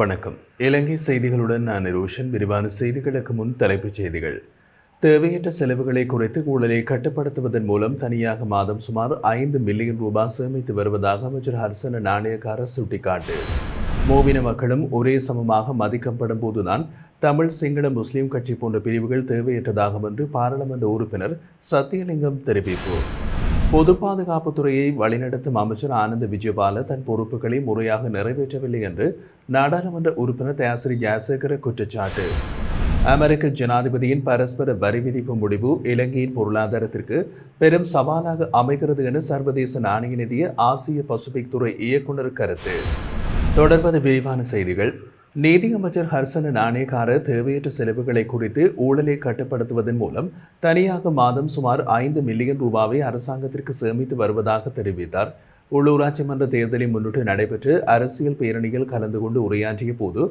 வணக்கம். இலங்கை செய்திகளுடன் நான் ரோஷன். விரிவான செய்திகளுக்கு முன் தலைப்புச் செய்திகள். தேவையற்ற செலவுகளை குறைத்து ஊழலை கட்டுப்படுத்துவதன் மூலம் தனியாக மாதம் சுமார் 5 மில்லியன் ரூபாய் சேமித்து வருவதாக அமைச்சர் ஹர்சன நாணயக்கார சுட்டிக்காட்டு. மூவின மக்களும் ஒரே சமமாக மதிக்கப்படும் போதுதான் தமிழ், சிங்கள, முஸ்லிம் கட்சி போன்ற பிரிவுகள் தேவையற்றதாகும் என்று பாராளுமன்ற உறுப்பினர் சத்தியலிங்கம் தெரிவிப்பு. பொது பாதுகாப்புத்துறையை வழிநடத்தும் அமைச்சர் ஆனந்த விஜயபால தன் பொறுப்புகளை முறையாக நிறைவேற்றவில்லை என்று நாடாளுமன்ற உறுப்பினர் தயாசிரி ஜெயசேகர குற்றச்சாட்டு. அமெரிக்க ஜனாதிபதியின் பரஸ்பர வரி விதிப்பு முடிவு இலங்கையின் பொருளாதாரத்திற்கு பெரும் சவாலாக அமைகிறது என சர்வதேச நாணய நிதிய ஆசிய பசிபிக் துறை இயக்குநர் கருத்து. தொடர்வது விரிவான செய்திகள். நீதியமைச்சர் ஹர்சன நாணயக்கார தேவையற்ற செலவுகளை குறித்து ஊழலை கட்டுப்படுத்துவதன் மூலம் தனியாக மாதம் சுமார் 5 மில்லியன் ரூபாவை அரசாங்கத்திற்கு சேமித்து வருவதாக தெரிவித்தார். உள்ளூராட்சி மன்ற தேர்தலை முன்னிட்டு நடைபெற்ற அரசியல் பேரணியில் கலந்து கொண்டு உரையாற்றிய போது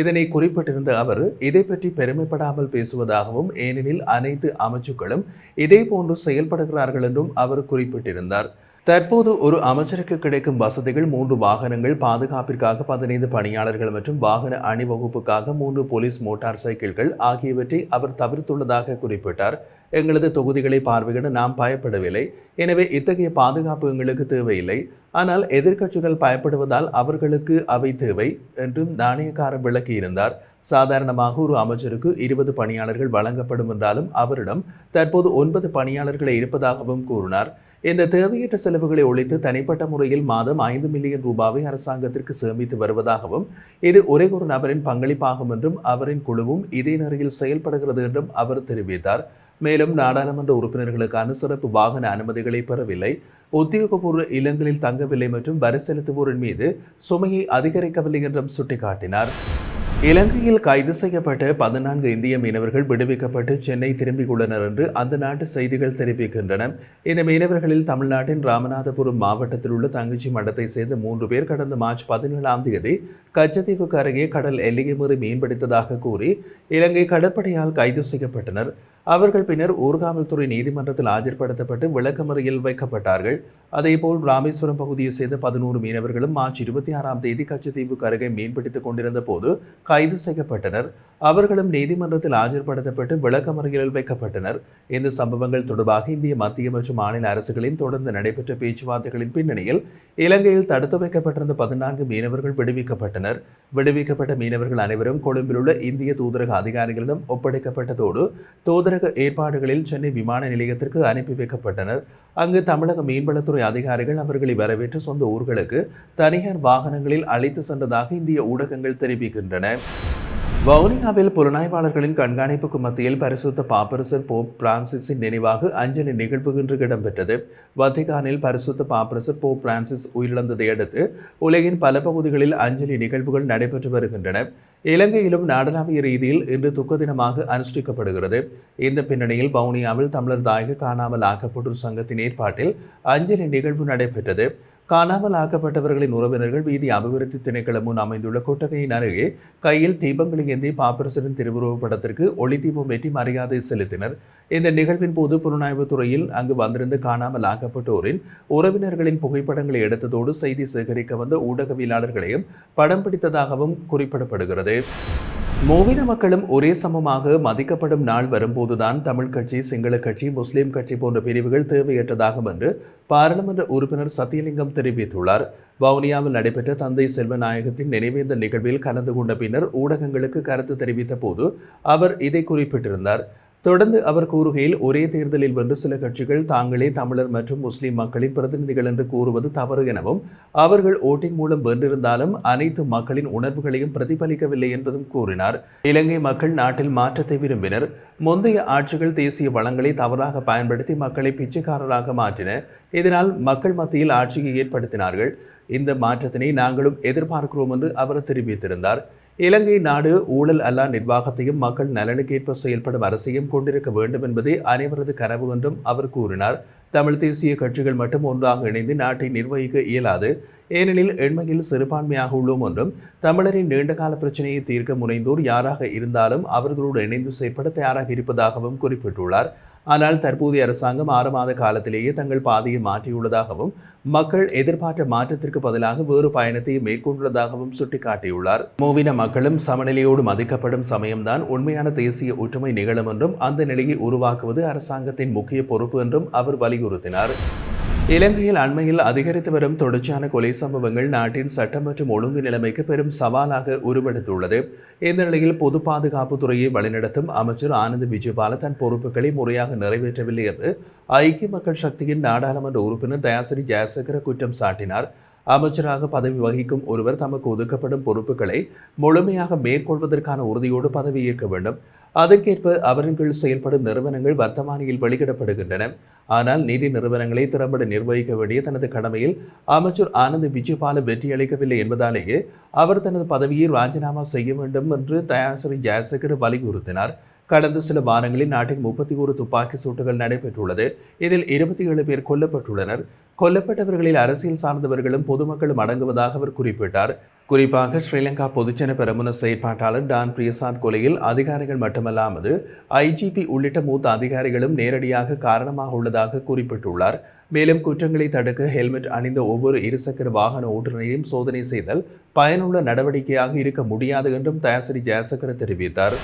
இதனை குறிப்பிட்டிருந்த அவர் இதை பற்றி பெருமைப்படாமல் பேசுவதாகவும், ஏனெனில் அனைத்து அமைச்சுக்களும் இதே போன்று செயல்படுகிறார்கள் என்றும் அவர் குறிப்பிட்டிருந்தார். தற்போது ஒரு அமைச்சருக்கு கிடைக்கும் வசதிகள் 3 வாகனங்கள், பாதுகாப்பிற்காக 15 பணியாளர்கள் மற்றும் வாகன அணிவகுப்புக்காக 3 போலீஸ் மோட்டார் சைக்கிள்கள் ஆகியவற்றை அவர் தவிர்த்துள்ளதாக குறிப்பிட்டார். எங்களது தொகுதிகளை பார்வையிட நாம் பயப்படவில்லை, எனவே இத்தகைய பாதுகாப்பு எங்களுக்கு தேவையில்லை. ஆனால் எதிர்க்கட்சிகள் பயப்படுவதால் அவர்களுக்கு அவை தேவை என்றும் நாணயக்காரர் விளக்கியிருந்தார். சாதாரணமாக ஒரு அமைச்சருக்கு 20 பணியாளர்கள் வழங்கப்படும் என்றாலும் அவரிடம் தற்போது 9 பணியாளர்களே இருப்பதாகவும் கூறினார். இந்த தேவையற்ற செலவுகளை ஒழித்து தனிப்பட்ட முறையில் மாதம் 5 மில்லியன் ரூபாவை அரசாங்கத்திற்கு சேமித்து வருவதாகவும், இது ஒரே ஒரு நபரின் பங்களிப்பாகும் என்றும் அவரின் குழுவும் இதே நெறியில் செயல்படுகிறது என்றும் அவர் தெரிவித்தார். மேலும் நாடாளுமன்ற உறுப்பினர்களுக்கான சிறப்பு வாகன அனுமதிகளை பெறவில்லை, உத்தியோகபூர்வ இல்லங்களில் தங்கவில்லை மற்றும் வரி செலுத்துவோரின் மீது சுமையை அதிகரிக்கவில்லை என்றும் சுட்டிக்காட்டினார். இலங்கையில் கைது செய்யப்பட்ட 14 இந்திய மீனவர்கள் விடுவிக்கப்பட்டு சென்னை திரும்பியுள்ளனர் என்று அந்த நாட்டு செய்திகள் தெரிவிக்கின்றன. இந்த மீனவர்களில் தமிழ்நாட்டின் ராமநாதபுரம் மாவட்டத்தில் உள்ள தங்கச்சி மடத்தை சேர்ந்த 3 பேர் கடந்த மார்ச் 17ஆம் தேதி கச்சத்தீவுக்கு அருகே கடல் எல்லையை மீறி மீன்பிடித்ததாக கூறி இலங்கை கடற்படையால் கைது செய்யப்பட்டனர். அவர்கள் பின்னர் ஊர்காவல்துறை நீதிமன்றத்தில் ஆஜர்படுத்தப்பட்டு விளக்கமறியல் வைக்கப்பட்டார்கள். அதேபோல் ராமேஸ்வரம் பகுதியை சேர்ந்த 11 மீனவர்களும் மார்ச் 26ஆம் தேதி கச்சத்தீவுக்கு அருகே மீன்பிடித்துக் கொண்டிருந்த போது கைது செய்யப்பட்டனர். அவர்களும் நீதிமன்றத்தில் ஆஜர்படுத்தப்பட்டு விளக்கமறியலில் வைக்கப்பட்டனர். இந்த சம்பவங்கள் தொடர்பாக இந்திய மத்திய மற்றும் மாநில அரசுகளின் தொடர்ந்து நடைபெற்ற பேச்சுவார்த்தைகளின் பின்னணியில் இலங்கையில் தடுத்து வைக்கப்பட்டிருந்த 14 மீனவர்கள் விடுவிக்கப்பட்டனர். விடுவிக்கப்பட்ட மீனவர்கள் அனைவரும் கொழும்பில் உள்ள இந்திய தூதரக அதிகாரிகளிடம் ஒப்படைக்கப்பட்டதோடு தூதரக ஏற்பாடுகளில் சென்னை விமான நிலையத்திற்கு அனுப்பி வைக்கப்பட்டனர். அங்கு தமிழக மீன்வளத்துறை அதிகாரிகள் அவர்களை வரவேற்று சொந்த ஊர்களுக்கு தனியார் வாகனங்களில் அழைத்து சென்றதாக இந்திய ஊடகங்கள் தெரிவிக்கின்றன. வவுனியாவில் புலனாய்வாளர்களின் கண்காணிப்புக்கு மத்தியில் பரிசுத்த பாப்பரசர் போப் பிரான்சிஸின் நினைவாக அஞ்சலி நிகழ்வு இன்று இடம்பெற்றது. வத்திகானில் பரிசுத்த பாப்பரசர் போப் பிரான்சிஸ் உயிரிழந்ததை அடுத்து உலகின் பல பகுதிகளில் அஞ்சலி நிகழ்வுகள் நடைபெற்று வருகின்றன. இலங்கையிலும் நாடளாவிய ரீதியில் இன்று துக்க தினமாக அனுஷ்டிக்கப்படுகிறது. இந்த பின்னணியில் வவுனியாவில் தமிழர் தாயக காணாமல் ஆக்கப்பட்டோர் சங்கத்தின் ஏற்பாட்டில் அஞ்சலி நிகழ்வு நடைபெற்றது. காணாமல் ஆக்கப்பட்டவர்களின் உறவினர்கள் வீதி அபிவிருத்தி திணைக்களம் முன் அமைந்துள்ள கொட்டகையின் அருகே கையில் தீபங்களை ஏந்தி பாப்பரசரின் திருவுருவப் படத்திற்கு ஒளி தீபம் ஏற்றி மரியாதை செலுத்தினர். இந்த நிகழ்வின் போது புலனாய்வுத் துறையில் அங்கு வந்திருந்து காணாமல் ஆக்கப்பட்டோரின் உறவினர்களின் புகைப்படங்களை எடுத்ததோடு செய்தி சேகரிக்க வந்த ஊடகவியலாளர்களையும் படம் பிடித்ததாகவும் குறிப்பிடப்படுகிறது. மூவின மக்களும் ஒரே சமமாக மதிக்கப்படும் நாள் வரும்போதுதான் தமிழ் கட்சி, சிங்கள கட்சி, முஸ்லிம் கட்சி போன்ற பிரிவுகள் தேவையற்றதாகும் என்று பாராளுமன்ற உறுப்பினர் சத்தியலிங்கம் தெரிவித்துள்ளார். வவுனியாவில் நடைபெற்ற தந்தை செல்வநாயகத்தின் நினைவேந்த நிகழ்வில் கலந்து கொண்ட பின்னர் ஊடகங்களுக்கு கருத்து தெரிவித்த போது அவர் இதை குறிப்பிட்டிருந்தார். தொடர்ந்து அவர் கூறுகையில், ஒரே தேர்தலில் வென்று சில கட்சிகள் தாங்களே தமிழர் மற்றும் முஸ்லிம் மக்களின் பிரதிநிதிகள் என்று கூறுவது தவறு எனவும், அவர்கள் ஓட்டின் மூலம் வென்றிருந்தாலும் அனைத்து மக்களின் உணர்வுகளையும் பிரதிபலிக்கவில்லை என்பதும் கூறினார். இலங்கை மக்கள் நாட்டில் மாற்றத்தை விரும்பினர். முந்தைய ஆட்சிகள் தேசிய வளங்களை தவறாக பயன்படுத்தி மக்களை பிச்சைக்காரராக மாற்றின. இதனால் மக்கள் மத்தியில் ஆட்சியை ஏற்படுத்தினார்கள். இந்த மாற்றத்தினை நாங்களும் எதிர்பார்க்கிறோம் என்று அவர் தெரிவித்திருந்தார். இலங்கை நாடு ஊழல் அல்லா நிர்வாகத்தையும் மக்கள் நலனுக்கேற்ப செயல்படும் அரசையும் கொண்டிருக்க வேண்டும் என்பதே அனைவரது கனவு என்றும் அவர் கூறினார். தமிழ் தேசிய கட்சிகள் மட்டும் ஒன்றாக இணைந்து நாட்டை நிர்வகிக்க இயலாது, ஏனெனில் எண்மையில் சிறுபான்மையாக உள்ளோம் என்றும் தமிழரின் நீண்டகால பிரச்சனையை தீர்க்க முனைந்தோர் யாராக இருந்தாலும் அவர்களோடு இணைந்து செயற்பட தயாராக இருப்பதாகவும் குறிப்பிட்டுள்ளார். ஆனால் தற்போதைய அரசாங்கம் 6 மாத காலத்திலேயே தங்கள் பாதையை மாற்றியுள்ளதாகவும் மக்கள் எதிர்பார்த்த மாற்றத்திற்கு பதிலாக வேறு பயணத்தை மேற்கொண்டுள்ளதாகவும் சுட்டிக்காட்டியுள்ளார். மூவின மக்களும் சமநிலையோடு மதிக்கப்படும் சமயம்தான் உண்மையான தேசிய ஒற்றுமை நிகழும் என்றும் அந்த நிலையை உருவாக்குவது அரசாங்கத்தின் முக்கிய பொறுப்பு என்றும் அவர் வலியுறுத்தினார். இலங்கையில் அண்மையில் அதிகரித்து வரும் தொடர்ச்சியான கொலை சம்பவங்கள் நாட்டின் சட்டம் மற்றும் ஒழுங்கு நிலைமைக்கு பெரும் சவாலாக உருவெடுத்துள்ளது. இந்த நிலையில் பொது பாதுகாப்பு துறையை வழிநடத்தும் அமைச்சர் ஆனந்த் விஜயபால தன் பொறுப்புகளை முறையாக நிறைவேற்றவில்லை என்று ஐக்கிய மக்கள் சக்தியின் நாடாளுமன்ற உறுப்பினர் தயாசிறி ஜெயசேகர குற்றம் சாட்டினார். அமைச்சராக பதவி வகிக்கும் ஒருவர் தமக்கு ஒதுக்கப்படும் பொறுப்புகளை முழுமையாக மேற்கொள்வதற்கான உறுதியோடு பதவியேற்க வேண்டும். அதற்கேற்ப அவரின் கீழ் செயல்படும் நிறுவனங்கள் வர்த்தமானியில் வெளியிடப்படுகின்றன. ஆனால் நிதி நிறுவனங்களை திறம்பட நிர்வகிக்க வேண்டிய தனது கடமையில் அமைச்சர் ஆனந்த் விஜயபால வெற்றியளிக்கவில்லை என்பதாலேயே அவர் தனது பதவியை ராஜினாமா செய்ய வேண்டும் என்று தயாசிறி ஜெயசேகர் வலியுறுத்தினார். கடந்த சில வாரங்களில் நாட்டில் 31 துப்பாக்கி சூட்டுகள் நடைபெற்றுள்ளது. இதில் 27 பேர் கொல்லப்பட்டுள்ளனர். கொல்லப்பட்டவர்களில் அரசியல் சார்ந்தவர்களும் பொதுமக்களும் அடங்குவதாக அவர் குறிப்பிட்டார். குறிப்பாக ஸ்ரீலங்கா பொதுஜன பெரமுன செயற்பாட்டாளர் டான் பிரியசாத் கொலையில் அதிகாரிகள் மட்டுமல்லாமல் ஐஜிபி உள்ளிட்ட மூத்த அதிகாரிகளும் நேரடியாக காரணமாக உள்ளதாக குறிப்பிட்டுள்ளார். மேலும் குற்றங்களை தடுக்க ஹெல்மெட் அணிந்த ஒவ்வொரு இருசக்கர வாகன ஓட்டுநரையும் சோதனை செய்தல் பயனுள்ள நடவடிக்கையாக இருக்க முடியாது என்றும் தயாசிறி ஜெயசேகர தெரிவித்தார்.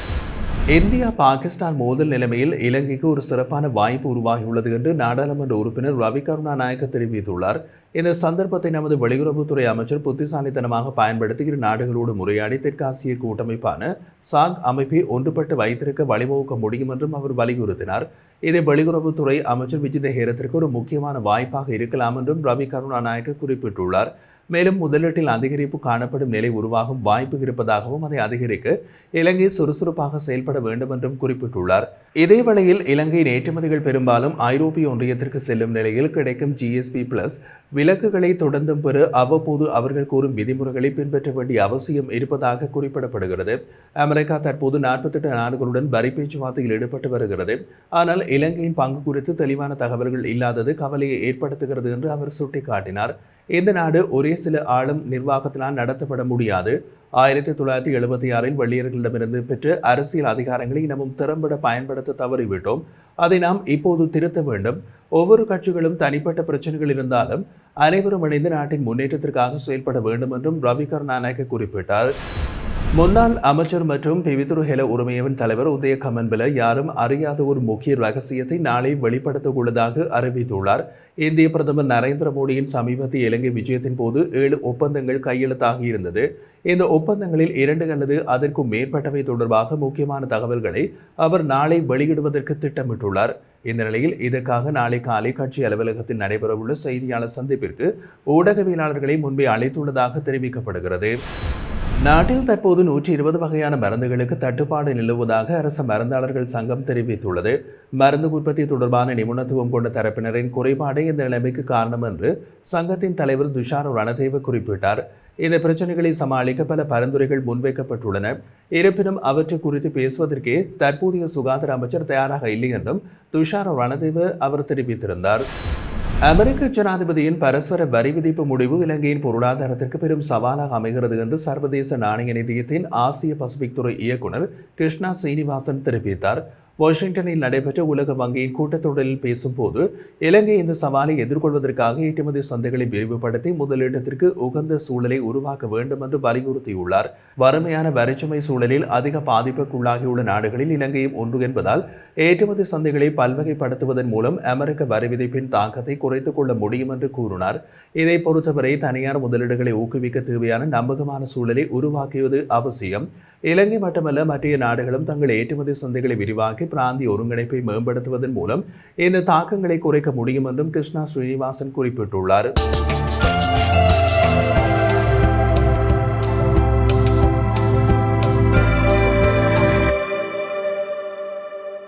இந்தியா பாகிஸ்தான் மோதல் நிலைமையில் இலங்கைக்கு ஒரு சிறப்பான வாய்ப்பு உருவாகியுள்ளது என்று நாடாளுமன்ற உறுப்பினர் ரவி கருணாநாயக்க தெரிவித்துள்ளார். இந்த சந்தர்ப்பத்தை நமது வெளியுறவுத்துறை அமைச்சர் புத்திசாலித்தனமாக பயன்படுத்தி இரு நாடுகளோடு முறையாடி தெற்காசிய கூட்டமைப்பான சாக் அமைப்பை ஒன்றுபட்டு வைத்திருக்க வழிவகுக்க முடியும் என்றும் அவர் வலியுறுத்தினார். இதை வெளியுறவுத்துறை அமைச்சர் விஜித ஹேரத்திற்கு ஒரு முக்கியமான வாய்ப்பாக இருக்கலாம் என்றும் ரவி கருணாநாயக்க குறிப்பிட்டுள்ளார். மேலும் முதலீட்டில் அதிகரிப்பு காணப்படும் நிலை உருவாகும் வாய்ப்பு இருப்பதாகவும் அதை அதிகரிக்க இலங்கை சுறுசுறுப்பாக செயல்பட வேண்டும் என்றும் குறிப்பிட்டுள்ளார். இதேவேளையில் இலங்கையின் ஏற்றுமதிகள் பெரும்பாலும் ஐரோப்பிய ஒன்றியத்திற்கு செல்லும் நிலையில் கிடைக்கும் GSP+ விலக்குகளை தொடர்ந்தும் பெற அவ்வப்போது அவர்கள் கூறும் விதிமுறைகளை பின்பற்ற வேண்டிய அவசியம் இருப்பதாக குறிப்பிடப்படுகிறது. அமெரிக்கா தற்போது 48 நாடுகளுடன் வரி பேச்சுவார்த்தையில் ஈடுபட்டு வருகிறது. ஆனால் இலங்கையின் பங்கு குறித்து தெளிவான தகவல்கள் இல்லாதது கவலையை ஏற்படுத்துகிறது என்று அவர் சுட்டிக்காட்டினார். இந்த நாடு ஒரே சில ஆளும் நிர்வாகத்தினால் நடத்தப்பட முடியாது. 1976 வெள்ளையர்களிடமிருந்து பெற்ற அரசியல் அதிகாரங்களை இன்னமும் திறம்பட பயன்படுத்த தவறிவிட்டோம். அதை நாம் இப்போது திருத்த வேண்டும். ஒவ்வொரு கட்சிகளும் தனிப்பட்ட பிரச்சனைகள் இருந்தாலும் அனைவரும் இணைந்து நாட்டின் முன்னேற்றத்திற்காக செயல்பட வேண்டும் என்றும் ரவி கருணாநாயக்க குறிப்பிட்டார். முன்னாள் அமைச்சர் மற்றும் பிவித்துரு ஹெல உரிமையவின் தலைவர் உதய கமன்பில யாரும் அறியாத ஒரு முக்கிய ரகசியத்தை நாளை வெளிப்படுத்த உள்ளதாக அறிவித்துள்ளார். இந்திய பிரதமர் நரேந்திர மோடியின் சமீபத்திய இலங்கை விஜயத்தின் போது 7 ஒப்பந்தங்கள் கையெழுத்தாகி இருந்தது. இந்த ஒப்பந்தங்களில் 2 அல்லது அதற்கும் மேற்பட்டவை தொடர்பாக முக்கியமான தகவல்களை அவர் நாளை வெளியிடுவதற்கு திட்டமிட்டுள்ளார். இந்த நிலையில் இதற்காக நாளை காலை கட்சி அலுவலகத்தில் நடைபெறவுள்ள செய்தியாளர் சந்திப்பிற்கு ஊடகவியலாளர்களை முன்பே அழைத்துள்ளதாக தெரிவிக்கப்படுகிறது. நாட்டில் தற்போது 120 வகையான மருந்துகளுக்கு தட்டுப்பாடு நிலவுவதாக அரசு மருந்தாளர்கள் சங்கம் தெரிவித்துள்ளது. மருந்து உற்பத்தி தொடர்பான நிபுணத்துவம் கொண்ட தரப்பினரின் குறைபாடே இந்த நிலைமைக்கு காரணம் என்று சங்கத்தின் தலைவர் துஷார் ரணதேவ குறிப்பிட்டார். இந்த பிரச்சனைகளை சமாளிக்க பல பரிந்துரைகள் முன்வைக்கப்பட்டுள்ளன. இருப்பினும் அவற்றை குறித்து பேசுவதற்கே தற்போதைய சுகாதார அமைச்சர் தயாராக இல்லை என்றும் துஷார் ரணதேவ அவர் தெரிவித்திருந்தார். அமெரிக்க ஜனாதிபதியின் பரஸ்பர வரி விதிப்பு முடிவு இலங்கையின் பொருளாதாரத்திற்கு பெரும் சவாலாக அமைகிறது என்று சர்வதேச நாணய நிதியத்தின் ஆசிய பசிபிக் துறை இயக்குனர் கிருஷ்ணா சீனிவாசன் தெரிவித்தார். வாஷிங்டனில் நடைபெற்ற உலக வங்கியின் கூட்டத்தொடரில் பேசும்போது இலங்கை இந்த சவாலை எதிர்கொள்வதற்காக ஏற்றுமதி சந்தைகளை விரிவுபடுத்தி முதலீட்டத்திற்கு உகந்த சூழலை உருவாக்க வேண்டும் என்று வலியுறுத்தியுள்ளார். வறுமையான வரிச்சுமை சூழலில் அதிக பாதிப்புக்குள்ளாகியுள்ள நாடுகளில் இலங்கையும் ஒன்று என்பதால் ஏற்றுமதி சந்தைகளை பல்வகைப்படுத்துவதன் மூலம் அமெரிக்க வரி விதிப்பின் தாக்கத்தை குறைத்துக் கொள்ள முடியும் என்று கூறினார். இதை பொறுத்தவரை தனியார் முதலீடுகளை ஊக்குவிக்க தேவையான நம்பகமான சூழலை உருவாக்கியது அவசியம். இலங்கை மட்டுமல்ல மற்ற நாடுகளும் தங்கள் ஏற்றுமதி சந்தைகளை விரிவாக்கி பிராந்திய ஒருங்கிணைப்பை மேம்படுத்துவதன் மூலம் இந்த தாக்கங்களை குறைக்க முடியும் என்றும் கிருஷ்ணா ஸ்ரீனிவாசன் குறிப்பிட்டுள்ளார்.